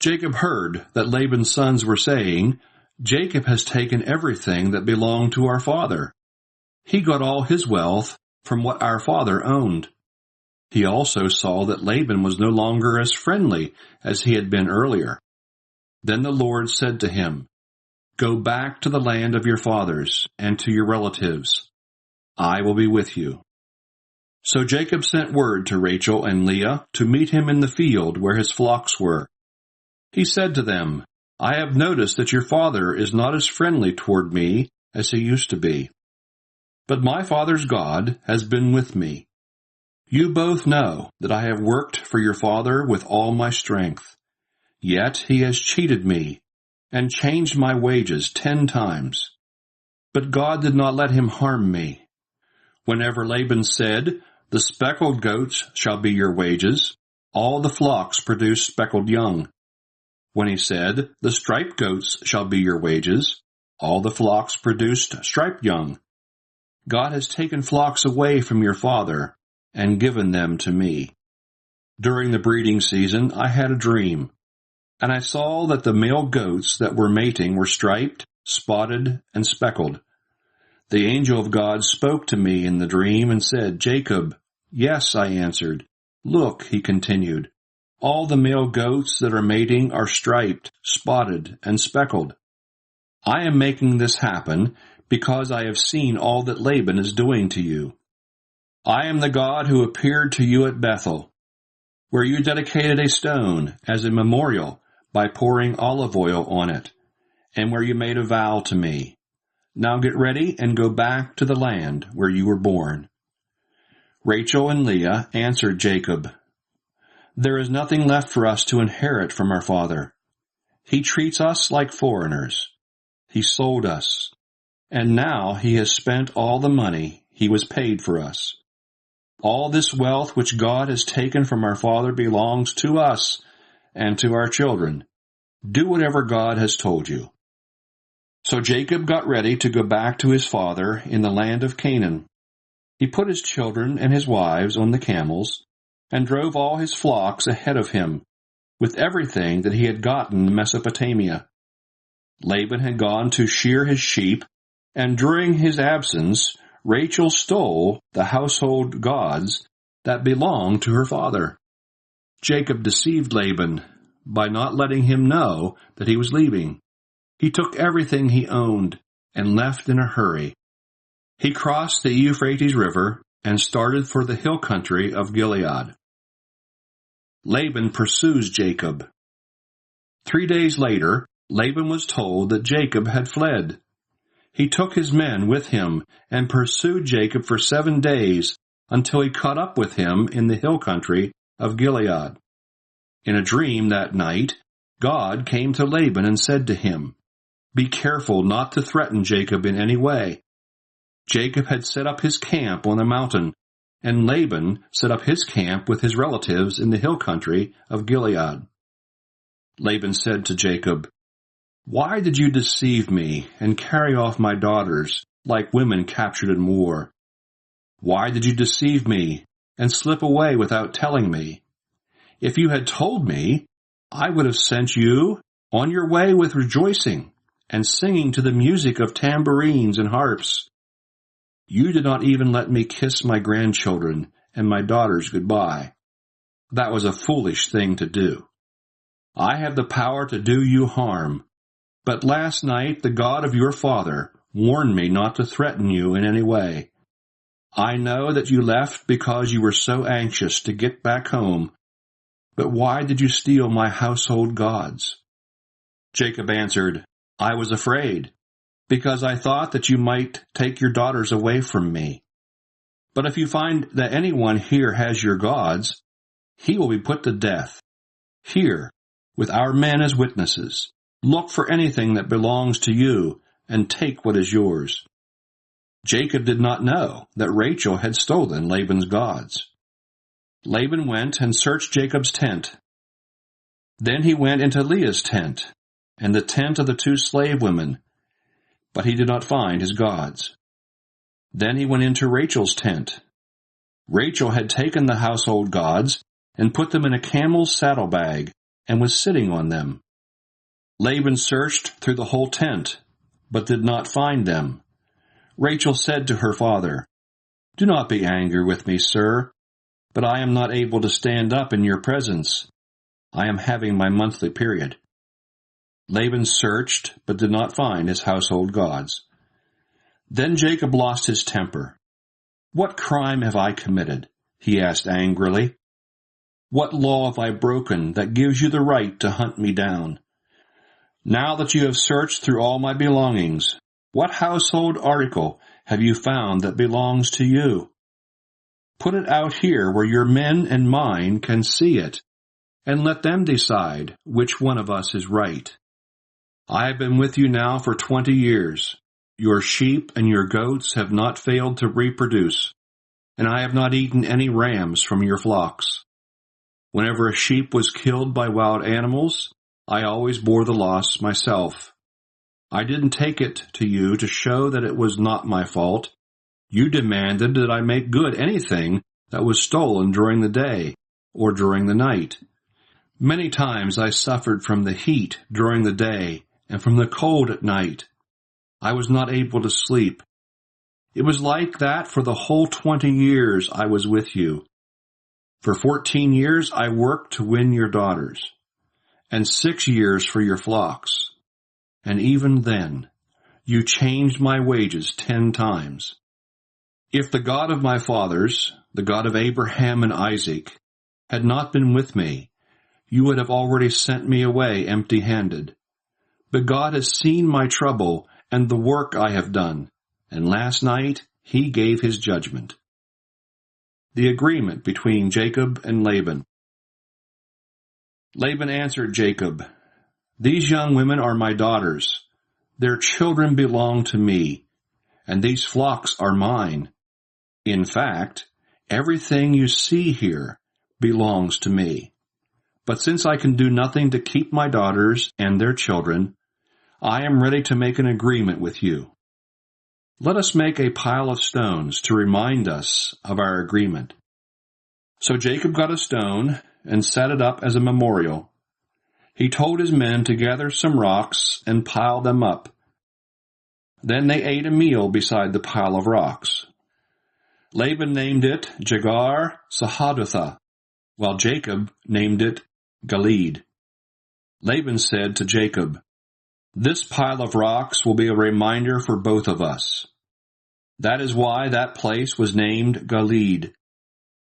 Jacob heard that Laban's sons were saying, "Jacob has taken everything that belonged to our father. He got all his wealth from what our father owned." He also saw that Laban was no longer as friendly as he had been earlier. Then the Lord said to him, "Go back to the land of your fathers and to your relatives. I will be with you." So Jacob sent word to Rachel and Leah to meet him in the field where his flocks were. He said to them, "I have noticed that your father is not as friendly toward me as he used to be. But my father's God has been with me. You both know that I have worked for your father with all my strength. Yet he has cheated me and changed my wages 10 times. But God did not let him harm me. Whenever Laban said, 'The speckled goats shall be your wages,' all the flocks produced speckled young. When he said, 'The striped goats shall be your wages,' all the flocks produced striped young. God has taken flocks away from your father and given them to me. During the breeding season I had a dream, and I saw that the male goats that were mating were striped, spotted, and speckled. The angel of God spoke to me in the dream and said, 'Jacob.' 'Yes,' I answered. 'Look,' he continued, 'all the male goats that are mating are striped, spotted, and speckled. I am making this happen because I have seen all that Laban is doing to you. I am the God who appeared to you at Bethel, where you dedicated a stone as a memorial by pouring olive oil on it, and where you made a vow to me. Now get ready and go back to the land where you were born.'" Rachel and Leah answered Jacob, "There is nothing left for us to inherit from our father. He treats us like foreigners. He sold us, and now he has spent all the money he was paid for us. All this wealth which God has taken from our father belongs to us and to our children. Do whatever God has told you." So Jacob got ready to go back to his father in the land of Canaan. He put his children and his wives on the camels and drove all his flocks ahead of him with everything that he had gotten in Mesopotamia. Laban had gone to shear his sheep, and during his absence Rachel stole the household gods that belonged to her father. Jacob deceived Laban by not letting him know that he was leaving. He took everything he owned and left in a hurry. He crossed the Euphrates River and started for the hill country of Gilead. Laban pursues Jacob. 3 days later, Laban was told that Jacob had fled. He took his men with him and pursued Jacob for 7 days until he caught up with him in the hill country of Gilead. In a dream that night, God came to Laban and said to him, "Be careful not to threaten Jacob in any way." Jacob had set up his camp on a mountain, and Laban set up his camp with his relatives in the hill country of Gilead. Laban said to Jacob, "Why did you deceive me and carry off my daughters like women captured in war? Why did you deceive me and slip away without telling me? If you had told me, I would have sent you on your way with rejoicing and singing to the music of tambourines and harps. You did not even let me kiss my grandchildren and my daughters goodbye. That was a foolish thing to do. I have the power to do you harm, but last night the God of your father warned me not to threaten you in any way. I know that you left because you were so anxious to get back home, but why did you steal my household gods?" Jacob answered, "I was afraid, because I thought that you might take your daughters away from me. But if you find that anyone here has your gods, he will be put to death. Here, with our men as witnesses, look for anything that belongs to you and take what is yours." Jacob did not know that Rachel had stolen Laban's gods. Laban went and searched Jacob's tent. Then he went into Leah's tent and the tent of the 2 slave women, but he did not find his gods. Then he went into Rachel's tent. Rachel had taken the household gods and put them in a camel's saddlebag and was sitting on them. Laban searched through the whole tent, but did not find them. Rachel said to her father, "Do not be angry with me, sir, but I am not able to stand up in your presence. I am having my monthly period." Laban searched, but did not find his household gods. Then Jacob lost his temper. "What crime have I committed?" he asked angrily. "What law have I broken that gives you the right to hunt me down? Now that you have searched through all my belongings, what household article have you found that belongs to you? Put it out here where your men and mine can see it, and let them decide which one of us is right. I have been with you now for 20 years. Your sheep and your goats have not failed to reproduce, and I have not eaten any rams from your flocks. Whenever a sheep was killed by wild animals, I always bore the loss myself. I didn't take it to you to show that it was not my fault. You demanded that I make good anything that was stolen during the day or during the night. Many times I suffered from the heat during the day and from the cold at night. I was not able to sleep. It was like that for the whole 20 years I was with you. For 14 years I worked to win your daughters, and 6 years for your flocks. And even then, you changed my wages 10 times. If the God of my fathers, the God of Abraham and Isaac, had not been with me, you would have already sent me away empty-handed. But God has seen my trouble and the work I have done, and last night he gave his judgment." The agreement between Jacob and Laban. Laban answered Jacob, "These young women are my daughters. Their children belong to me, and these flocks are mine. In fact, everything you see here belongs to me. But since I can do nothing to keep my daughters and their children, I am ready to make an agreement with you. Let us make a pile of stones to remind us of our agreement." So Jacob got a stone and set it up as a memorial. He told his men to gather some rocks and pile them up. Then they ate a meal beside the pile of rocks. Laban named it Jegar Sahadutha, while Jacob named it Gilead. Laban said to Jacob, "This pile of rocks will be a reminder for both of us." That is why that place was named Gilead.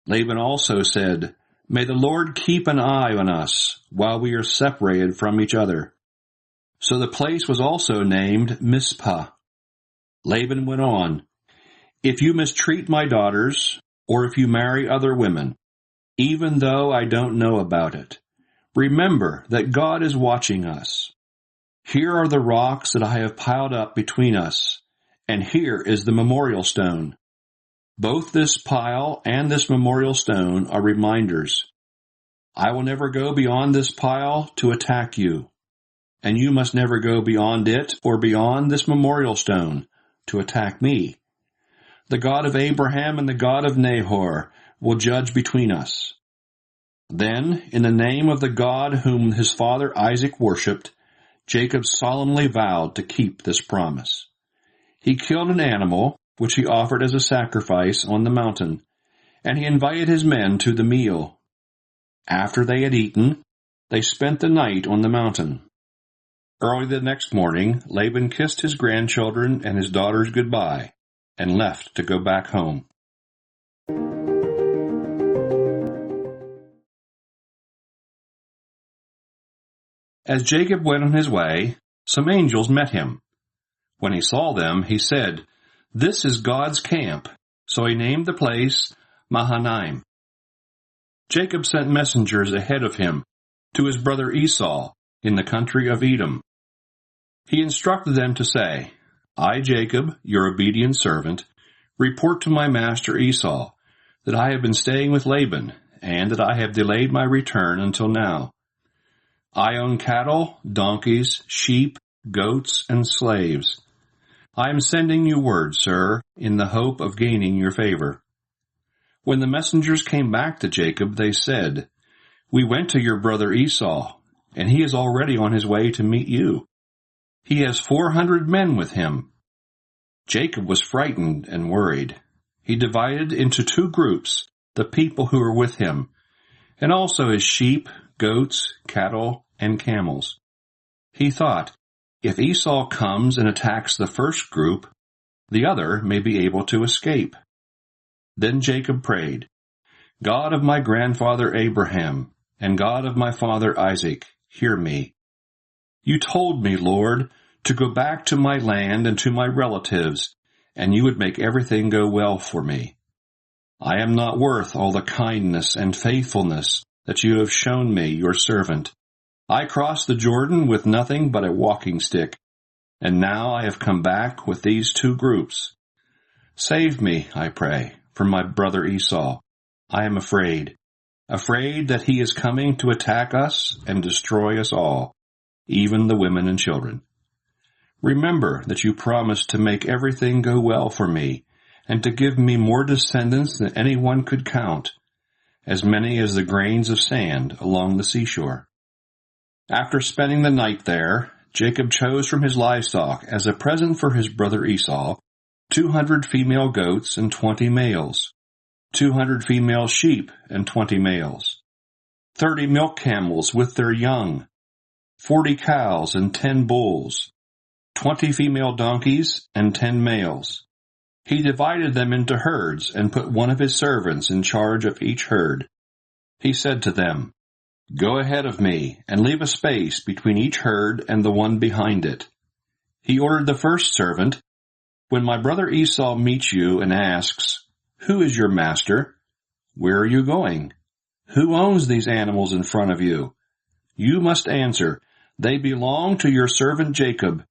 Laban also said, "May the Lord keep an eye on us while we are separated from each other." So the place was also named Mizpah. Laban went on, "If you mistreat my daughters, or if you marry other women, even though I don't know about it, remember that God is watching us. Here are the rocks that I have piled up between us, and here is the memorial stone. Both this pile and this memorial stone are reminders. I will never go beyond this pile to attack you, and you must never go beyond it or beyond this memorial stone to attack me. The God of Abraham and the God of Nahor will judge between us." Then, in the name of the God whom his father Isaac worshipped, Jacob solemnly vowed to keep this promise. He killed an animal, which he offered as a sacrifice on the mountain, and he invited his men to the meal. After they had eaten, they spent the night on the mountain. Early the next morning, Laban kissed his grandchildren and his daughters goodbye, and left to go back home. As Jacob went on his way, some angels met him. When he saw them, he said, "This is God's camp." So he named the place Mahanaim. Jacob sent messengers ahead of him to his brother Esau in the country of Edom. He instructed them to say, "I, Jacob, your obedient servant, report to my master Esau that I have been staying with Laban, and that I have delayed my return until now. I own cattle, donkeys, sheep, goats, and slaves. I am sending you word, sir, in the hope of gaining your favor." When the messengers came back to Jacob, they said, "We went to your brother Esau, and he is already on his way to meet you. He has 400 men with him." Jacob was frightened and worried. He divided into 2 groups the people who were with him, and also his sheep, goats, cattle, and camels. He thought, if Esau comes and attacks the first group, the other may be able to escape. Then Jacob prayed, "God of my grandfather Abraham, and God of my father Isaac, hear me. You told me, Lord, to go back to my land and to my relatives, and you would make everything go well for me. I am not worth all the kindness and faithfulness that you have shown me, your servant. I crossed the Jordan with nothing but a walking stick, and now I have come back with these 2 groups. Save me, I pray, from my brother Esau. I am afraid that he is coming to attack us and destroy us all, even the women and children. Remember that you promised to make everything go well for me, and to give me more descendants than anyone could count, as many as the grains of sand along the seashore." After spending the night there, Jacob chose from his livestock as a present for his brother Esau 200 female goats and 20 males, 200 female sheep and 20 males, 30 milk camels with their young, 40 cows and 10 bulls, 20 female donkeys and 10 males. He divided them into herds and put one of his servants in charge of each herd. He said to them, "Go ahead of me and leave a space between each herd and the one behind it." He ordered the first servant, "When my brother Esau meets you and asks, 'Who is your master? Where are you going? Who owns these animals in front of you?' You must answer, 'They belong to your servant Jacob.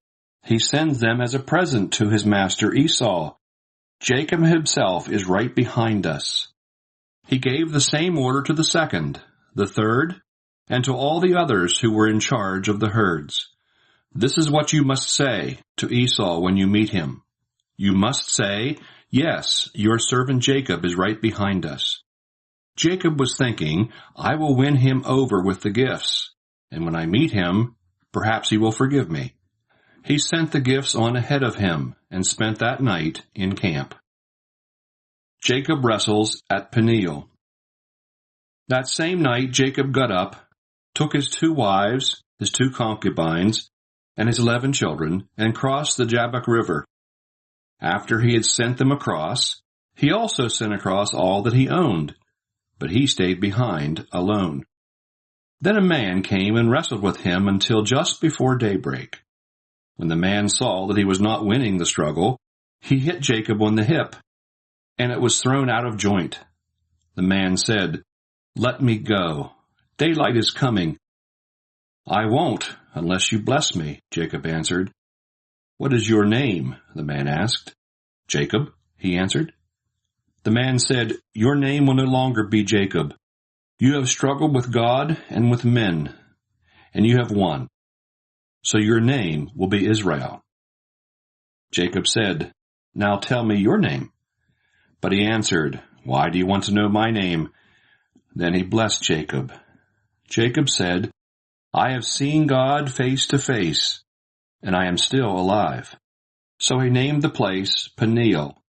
He sends them as a present to his master Esau. Jacob himself is right behind us.'" He gave the same order to the second, the third, and to all the others who were in charge of the herds. "This is what you must say to Esau when you meet him. You must say, 'Yes, your servant Jacob is right behind us.'" Jacob was thinking, "I will win him over with the gifts, and when I meet him, perhaps he will forgive me." He sent the gifts on ahead of him and spent that night in camp. Jacob wrestles at Peniel. That same night Jacob got up, took his 2 wives, his 2 concubines, and his 11 children, and crossed the Jabbok River. After he had sent them across, he also sent across all that he owned, but he stayed behind alone. Then a man came and wrestled with him until just before daybreak. When the man saw that he was not winning the struggle, he hit Jacob on the hip, and it was thrown out of joint. The man said, "Let me go. Daylight is coming." "I won't, unless you bless me," Jacob answered. "What is your name?" the man asked. "Jacob," he answered. The man said, "Your name will no longer be Jacob. You have struggled with God and with men, and you have won. So your name will be Israel." Jacob said, "Now tell me your name." But he answered, "Why do you want to know my name?" Then he blessed Jacob. Jacob said, "I have seen God face to face, and I am still alive." So he named the place Peniel.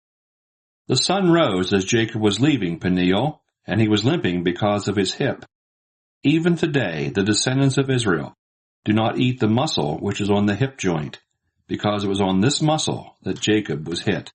The sun rose as Jacob was leaving Peniel, and he was limping because of his hip. Even today, the descendants of Israel do not eat the muscle which is on the hip joint, because it was on this muscle that Jacob was hit.